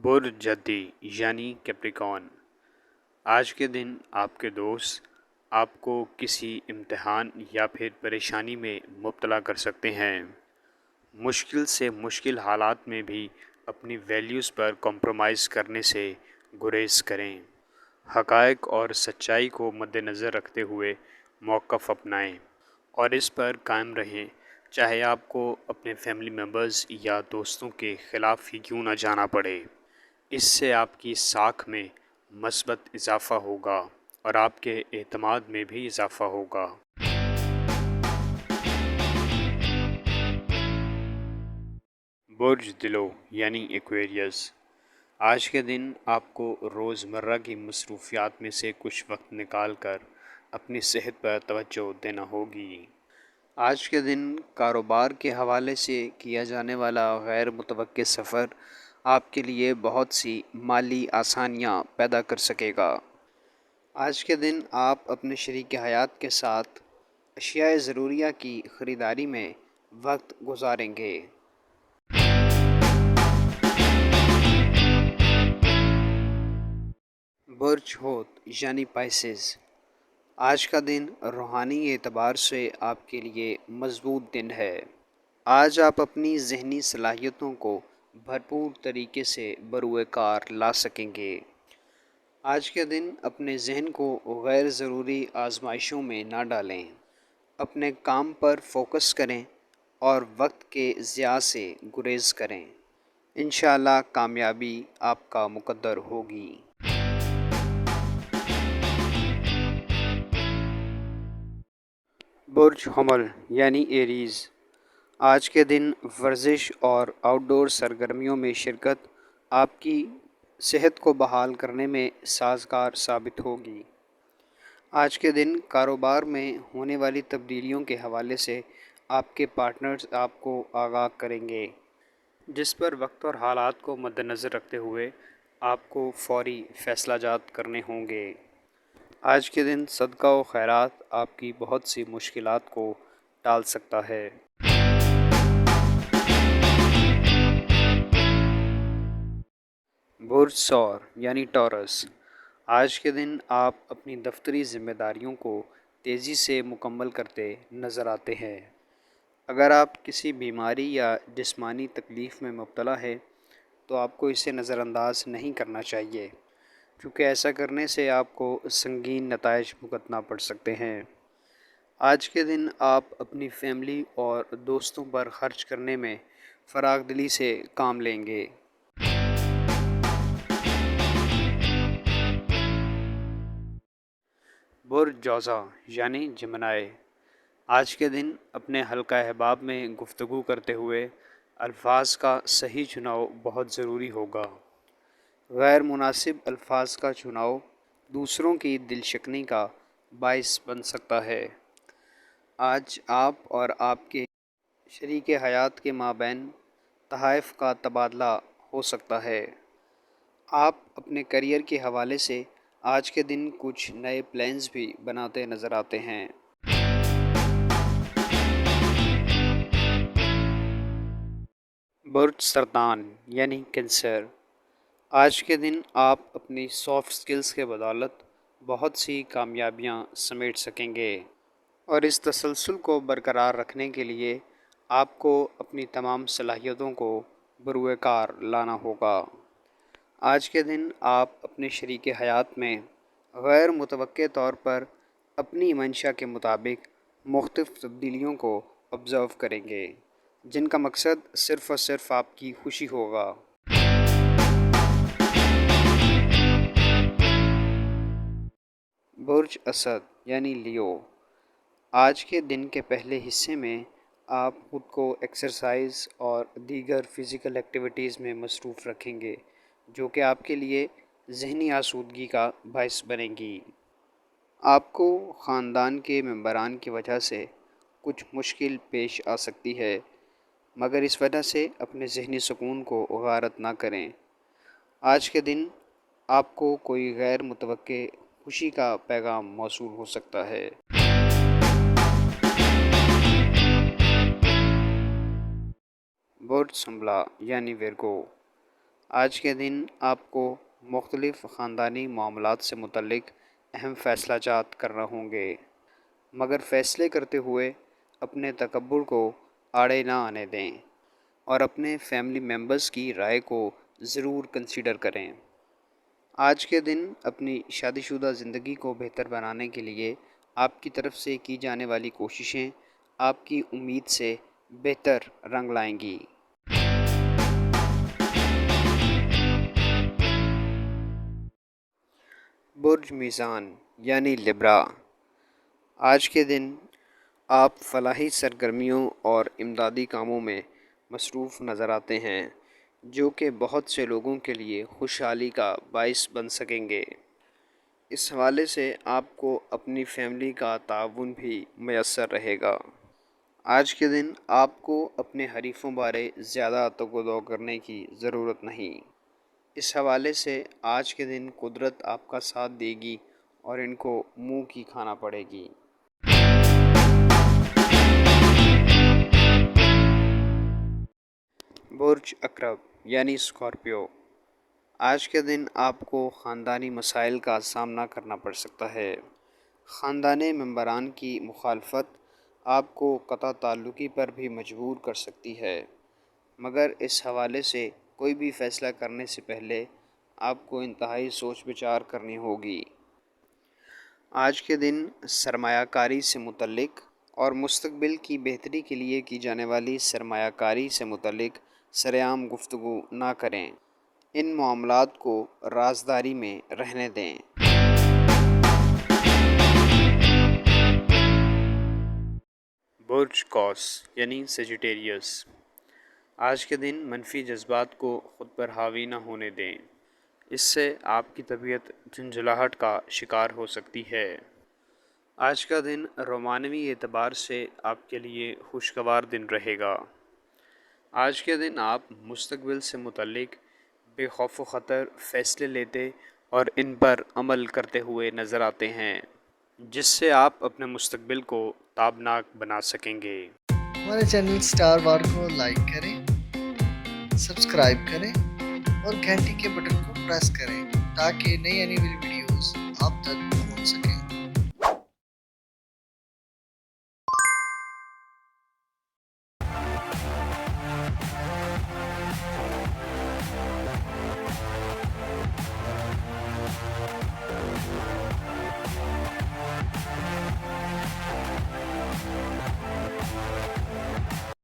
برجدی یعنی کیپریکارن، آج کے دن آپ کے دوست آپ کو کسی امتحان یا پھر پریشانی میں مبتلا کر سکتے ہیں۔ مشکل سے مشکل حالات میں بھی اپنی ویلیوز پر کمپرومائز کرنے سے گریز کریں۔ حقائق اور سچائی کو مد نظر رکھتے ہوئے موقف اپنائیں اور اس پر قائم رہیں، چاہے آپ کو اپنے فیملی ممبرز یا دوستوں کے خلاف ہی کیوں نہ جانا پڑے۔ اس سے آپ کی ساکھ میں مثبت اضافہ ہوگا اور آپ کے اعتماد میں بھی اضافہ ہوگا۔ برج دلو یعنی ایکویریس، آج کے دن آپ کو روزمرہ کی مصروفیات میں سے کچھ وقت نکال کر اپنی صحت پر توجہ دینا ہوگی۔ آج کے دن کاروبار کے حوالے سے کیا جانے والا غیر متوقع سفر آپ کے لیے بہت سی مالی آسانیاں پیدا کر سکے گا۔ آج کے دن آپ اپنے شریک حیات کے ساتھ اشیاء ضروریہ کی خریداری میں وقت گزاریں گے۔ برج حوت یعنی پائسز، آج کا دن روحانی اعتبار سے آپ کے لیے مضبوط دن ہے۔ آج آپ اپنی ذہنی صلاحیتوں کو بھرپور طریقے سے بروئے کار لا سکیں گے۔ آج کے دن اپنے ذہن کو غیر ضروری آزمائشوں میں نہ ڈالیں، اپنے کام پر فوکس کریں اور وقت کے ضیاع سے گریز کریں۔ انشاءاللہ کامیابی آپ کا مقدر ہوگی۔ برج حمل یعنی ایریز، آج کے دن ورزش اور آؤٹ ڈور سرگرمیوں میں شرکت آپ کی صحت کو بحال کرنے میں سازگار ثابت ہوگی۔ آج کے دن کاروبار میں ہونے والی تبدیلیوں کے حوالے سے آپ کے پارٹنرز آپ کو آگاہ کریں گے، جس پر وقت اور حالات کو مد نظر رکھتے ہوئے آپ کو فوری فیصلہ جات کرنے ہوں گے۔ آج کے دن صدقہ و خیرات آپ کی بہت سی مشکلات کو ٹال سکتا ہے۔ برج ثور یعنی ٹورس، آج کے دن آپ اپنی دفتری ذمہ داریوں کو تیزی سے مکمل کرتے نظر آتے ہیں۔ اگر آپ کسی بیماری یا جسمانی تکلیف میں مبتلا ہے تو آپ کو اسے نظر انداز نہیں کرنا چاہیے، کیونکہ ایسا کرنے سے آپ کو سنگین نتائج بھگتنا پڑ سکتے ہیں۔ آج کے دن آپ اپنی فیملی اور دوستوں پر خرچ کرنے میں فراخ دلی سے کام لیں گے۔ برج جوزا یعنی جمنائے، آج کے دن اپنے حلقہ احباب میں گفتگو کرتے ہوئے الفاظ کا صحیح چناؤ بہت ضروری ہوگا۔ غیر مناسب الفاظ کا چناؤ دوسروں کی دل شکنی کا باعث بن سکتا ہے۔ آج آپ اور آپ کے شریک حیات کے مابین تحائف کا تبادلہ ہو سکتا ہے۔ آپ اپنے کیریئر کے حوالے سے آج کے دن کچھ نئے پلانز بھی بناتے نظر آتے ہیں۔ برج سرطان یعنی کینسر، آج کے دن آپ اپنی سافٹ سکلز کے بدولت بہت سی کامیابیاں سمیٹ سکیں گے اور اس تسلسل کو برقرار رکھنے کے لیے آپ کو اپنی تمام صلاحیتوں کو بروئے کار لانا ہوگا۔ آج کے دن آپ اپنے شریک حیات میں غیر متوقع طور پر اپنی منشا کے مطابق مختلف تبدیلیوں کو آبزرو کریں گے، جن کا مقصد صرف اور صرف آپ کی خوشی ہوگا۔ برج اسد یعنی لیو، آج کے دن کے پہلے حصے میں آپ خود کو ایکسرسائز اور دیگر فزیکل ایکٹیویٹیز میں مصروف رکھیں گے، جو کہ آپ کے لیے ذہنی آسودگی کا باعث بنیں گی۔ آپ کو خاندان کے ممبران کی وجہ سے کچھ مشکل پیش آ سکتی ہے، مگر اس وجہ سے اپنے ذہنی سکون کو غارت نہ کریں۔ آج کے دن آپ کو کوئی غیر متوقع خوشی کا پیغام موصول ہو سکتا ہے۔ برج سنبلا یعنی ورگو، آج کے دن آپ کو مختلف خاندانی معاملات سے متعلق اہم فیصلہ جات کرنا ہوں گے، مگر فیصلے کرتے ہوئے اپنے تکبر کو آڑے نہ آنے دیں اور اپنے فیملی ممبرز کی رائے کو ضرور کنسیڈر کریں۔ آج کے دن اپنی شادی شدہ زندگی کو بہتر بنانے کے لیے آپ کی طرف سے کی جانے والی کوششیں آپ کی امید سے بہتر رنگ لائیں گی۔ برج میزان یعنی لبرا، آج کے دن آپ فلاحی سرگرمیوں اور امدادی کاموں میں مصروف نظر آتے ہیں، جو کہ بہت سے لوگوں کے لیے خوشحالی کا باعث بن سکیں گے۔ اس حوالے سے آپ کو اپنی فیملی کا تعاون بھی میسر رہے گا۔ آج کے دن آپ کو اپنے حریفوں بارے زیادہ تگ کرنے کی ضرورت نہیں۔ اس حوالے سے آج کے دن قدرت آپ کا ساتھ دے گی اور ان کو منہ کی کھانا پڑے گی۔ برج عقرب یعنی اسکارپیو، آج کے دن آپ کو خاندانی مسائل کا سامنا کرنا پڑ سکتا ہے۔ خاندانی ممبران کی مخالفت آپ کو قطع تعلقی پر بھی مجبور کر سکتی ہے، مگر اس حوالے سے کوئی بھی فیصلہ کرنے سے پہلے آپ کو انتہائی سوچ بچار کرنی ہوگی۔ آج کے دن سرمایہ کاری سے متعلق اور مستقبل کی بہتری کے لیے کی جانے والی سرمایہ کاری سے متعلق سرعام گفتگو نہ کریں، ان معاملات کو رازداری میں رہنے دیں۔ برج قوس یعنی سیجیٹیریس، آج کے دن منفی جذبات کو خود پر حاوی نہ ہونے دیں، اس سے آپ کی طبیعت جھنجھلاہٹ کا شکار ہو سکتی ہے۔ آج کا دن رومانوی اعتبار سے آپ کے لیے خوشگوار دن رہے گا۔ آج کے دن آپ مستقبل سے متعلق بے خوف و خطر فیصلے لیتے اور ان پر عمل کرتے ہوئے نظر آتے ہیں، جس سے آپ اپنے مستقبل کو تابناک بنا سکیں گے۔ ہمارے چینل سٹار وار کو لائک کریں، سبسکرائب کریں اور گھنٹی کے بٹن کو پریس کریں تاکہ نئی آنے والی ویڈیوز آپ تک پہنچ سکیں۔